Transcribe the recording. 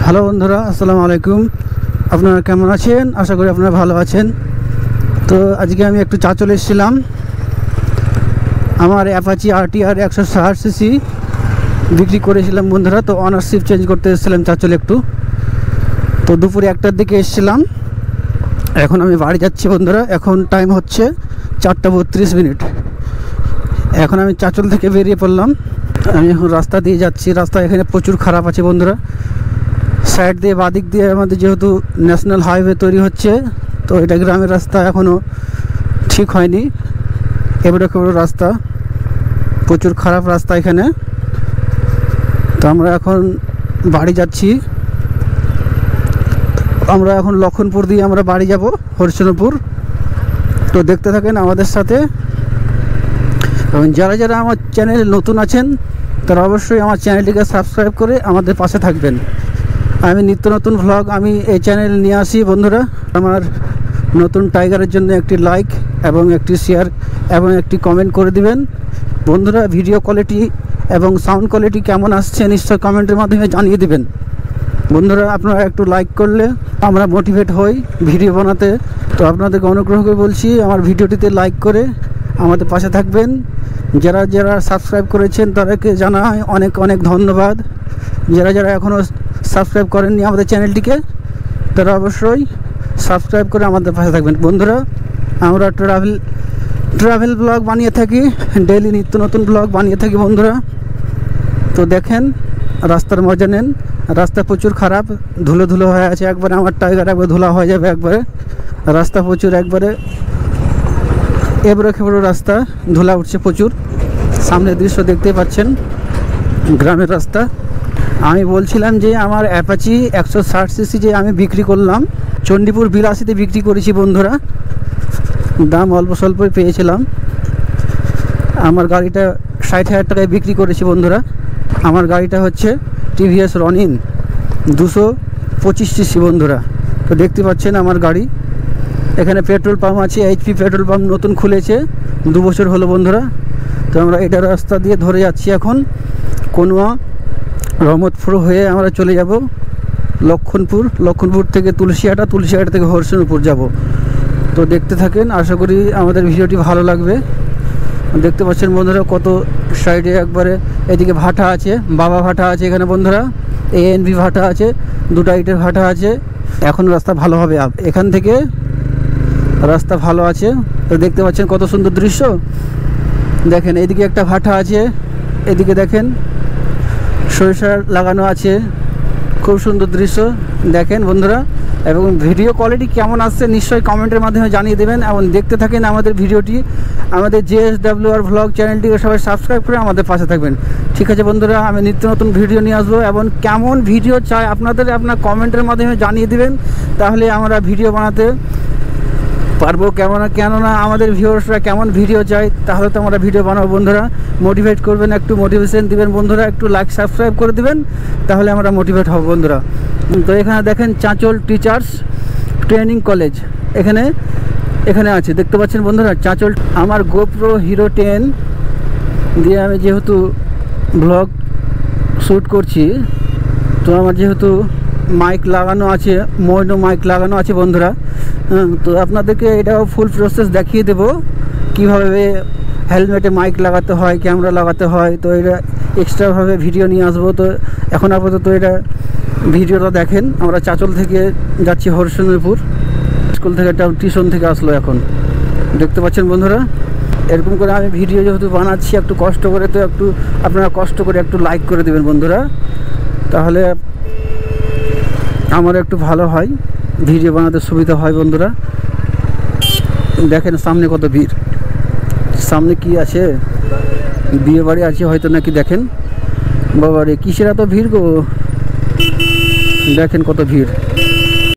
Hello বন্ধুরা, আসসালামু আলাইকুম। আপনারা কেমন আছেন? আশা করি আপনারা ভালো আছেন। তো আজকে আমি একটু চাঁচল এসেছিলাম। আমার অ্যাপাচি RTR 160 সিসি বিক্রি করেছিলাম বন্ধুরা। তো অনারশিপ চেঞ্জ করতে এসেছিলাম চাঁচল একটু। তো দুপুরে 1টার দিকে এসেছিলাম। এখন আমি বাড়ি যাচ্ছি বন্ধুরা। এখন টাইম হচ্ছে 4:32। এখন আমি চাঁচল থেকে বেরিয়ে পড়লাম। আমি এখন রাস্তা দিয়ে যাচ্ছি। রাস্তা এখানে প্রচুর খারাপ আছে বন্ধুরা। সাইড দিয়ে বাদিক দিয়ে আমাদের যেহেতু ন্যাশনাল হাইওয়ে তৈরি হচ্ছে, তো এটা গ্রামের রাস্তা এখনও ঠিক হয়নি। এবারে রাস্তা প্রচুর খারাপ রাস্তা এখানে। তো আমরা এখন বাড়ি যাচ্ছি। আমরা এখন লক্ষণপুর দিয়ে আমরা বাড়ি যাব, হরিশ্চন্দ্রপুর। তো দেখতে থাকেন আমাদের সাথে। এবং যারা যারা আমার চ্যানেলে নতুন আছেন তারা অবশ্যই আমার চ্যানেলটিকে সাবস্ক্রাইব করে আমাদের পাশে থাকবেন। আমি নিত্য নতুন ভ্লগ আমি এই চ্যানেলে নিয়ে আসি বন্ধুরা। আমার নতুন টাইগারের জন্য একটি লাইক এবং একটি শেয়ার এবং একটি কমেন্ট করে দিবেন বন্ধুরা। ভিডিও কোয়ালিটি এবং সাউন্ড কোয়ালিটি কেমন আসছে নিশ্চয় কমেন্টের মাধ্যমে জানিয়ে দিবেন বন্ধুরা। আপনারা একটু লাইক করলে আমরা মোটিভেট হই ভিডিও বানাতে। তো আপনাদেরকে অনুগ্রহ করে বলছি আমার ভিডিওটিতে লাইক করে আমাদের পাশে থাকবেন। যারা যারা সাবস্ক্রাইব করেছেন তাদেরকে জানাই অনেক অনেক ধন্যবাদ। যারা যারা এখনও সাবস্ক্রাইব করেননি আমাদের চ্যানেলটিকে তারা অবশ্যই সাবস্ক্রাইব করে আমাদের পাশে থাকবেন বন্ধুরা। আমরা ট্রাভেল ব্লগ বানিয়ে থাকি, ডেইলি নিত্য নতুন ব্লগ বানিয়ে থাকি বন্ধুরা। তো দেখেন রাস্তার মজা নেন। রাস্তা প্রচুর খারাপ, ধুলো ধুলো হয়ে আছে একবারে। আমার টাইগার একবার ধুলা হয়ে যাবে একবারে। রাস্তা প্রচুর একবারে এবড়ো খেবড়ো রাস্তা, ধুলা উঠছে প্রচুর। সামনের দৃশ্য দেখতেই পাচ্ছেন, গ্রামের রাস্তা। আমি বলছিলাম যে আমার অ্যাপাচি 160 সিসি যে আমি বিক্রি করলাম, চণ্ডীপুর 82তে বিক্রি করেছি বন্ধুরা। দাম অল্প স্বল্পই পেয়েছিলাম। আমার গাড়িটা 60,000 টাকায় বিক্রি করেছি বন্ধুরা। আমার গাড়িটা হচ্ছে TVS রনিন 225 সিসি বন্ধুরা। তো দেখতে পাচ্ছেন আমার গাড়ি। এখানে পেট্রোল পাম্প আছে, HP পেট্রোল পাম্প নতুন খুলেছে, 2 বছর হলো বন্ধুরা। তো আমরা এটা রাস্তা দিয়ে ধরে যাচ্ছি এখন কোনোয়া রহমতপুর হয়ে আমরা চলে যাব লক্ষণপুর। লক্ষণপুর থেকে তুলসিয়াটা, তুলসিয়াটা থেকে হরিশ্চন্দ্রপুর যাব। তো দেখতে থাকেন, আশা করি আমাদের ভিডিওটি ভালো লাগবে। দেখতে পাচ্ছেন বন্ধুরা কত সাইডে একবারে এদিকে ভাটা আছে, বাবা ভাটা আছে এখানে বন্ধুরা। ANB ভাটা আছে, 2টা ইটের ভাটা আছে। এখন রাস্তা ভালো হবে, এখান থেকে রাস্তা ভালো আছে। তো দেখতে পাচ্ছেন কত সুন্দর দৃশ্য। দেখেন এদিকে একটা ভাটা আছে, এদিকে দেখেন সরিষা লাগানো আছে। খুব সুন্দর দৃশ্য দেখেন বন্ধুরা। এবং ভিডিও কোয়ালিটি কেমন আসছে নিশ্চয়ই কমেন্টের মাধ্যমে জানিয়ে দেবেন। এবং দেখতে থাকেন আমাদের ভিডিওটি। আমাদের JSWR ভ্লগ চ্যানেলটিকে সবাই সাবস্ক্রাইব করে আমাদের পাশে থাকবেন। ঠিক আছে বন্ধুরা, আমি নিত্য নতুন ভিডিও নিয়ে আসবো। এবং কেমন ভিডিও চাই আপনার কমেন্টের মাধ্যমে জানিয়ে দেবেন, তাহলে আমরা ভিডিও বানাতে পারবো। কেননা আমাদের ভিউয়ার্সরা কেমন ভিডিও চাই তাহলে তো আমরা ভিডিও বানাবো বন্ধুরা। মোটিভেট করবেন, একটু মোটিভেশন দিবেন বন্ধুরা, একটু লাইক সাবস্ক্রাইব করে দিবেন, তাহলে আমরা মোটিভেট হব বন্ধুরা। তো এখানে দেখেন চাঁচল টিচার্স ট্রেনিং কলেজ এখানে আছে, দেখতে পাচ্ছেন বন্ধুরা চাঁচল। আমার GoPro Hero 10 দিয়ে আমি যেহেতু ব্লগ শ্যুট করছি, তো আমার যেহেতু মাইক লাগানো আছে, মোনো মাইক লাগানো আছে বন্ধুরা। তো আপনাদেরকে এটাও ফুল প্রসেস দেখিয়ে দেবো কীভাবে হেলমেটে মাইক লাগাতে হয়, ক্যামেরা লাগাতে হয়। তো এটা এক্সট্রাভাবে ভিডিও নিয়ে আসবো। তো এখন আপাতত এটা ভিডিওটা দেখেন। আমরা চাঁচল থেকে যাচ্ছি হরিশ্চন্দ্রপুর। স্কুল থেকে টিউশন থেকে আসলো এখন, দেখতে পাচ্ছেন বন্ধুরা। এরকম করে আমি ভিডিও যেহেতু বানাচ্ছি একটু কষ্ট করে, তো একটু আপনারা কষ্ট করে একটু লাইক করে দেবেন বন্ধুরা, তাহলে আমার একটু ভালো হয়, ভিডিও বানাতে সুবিধা হয় বন্ধুরা। দেখেন সামনে কত ভিড়, সামনে কি আছে, বিয়ে বাড়ি আছে হয়তো নাকি। দেখেন বাবারে কিসের এত ভিড় গো, দেখেন কত ভিড়।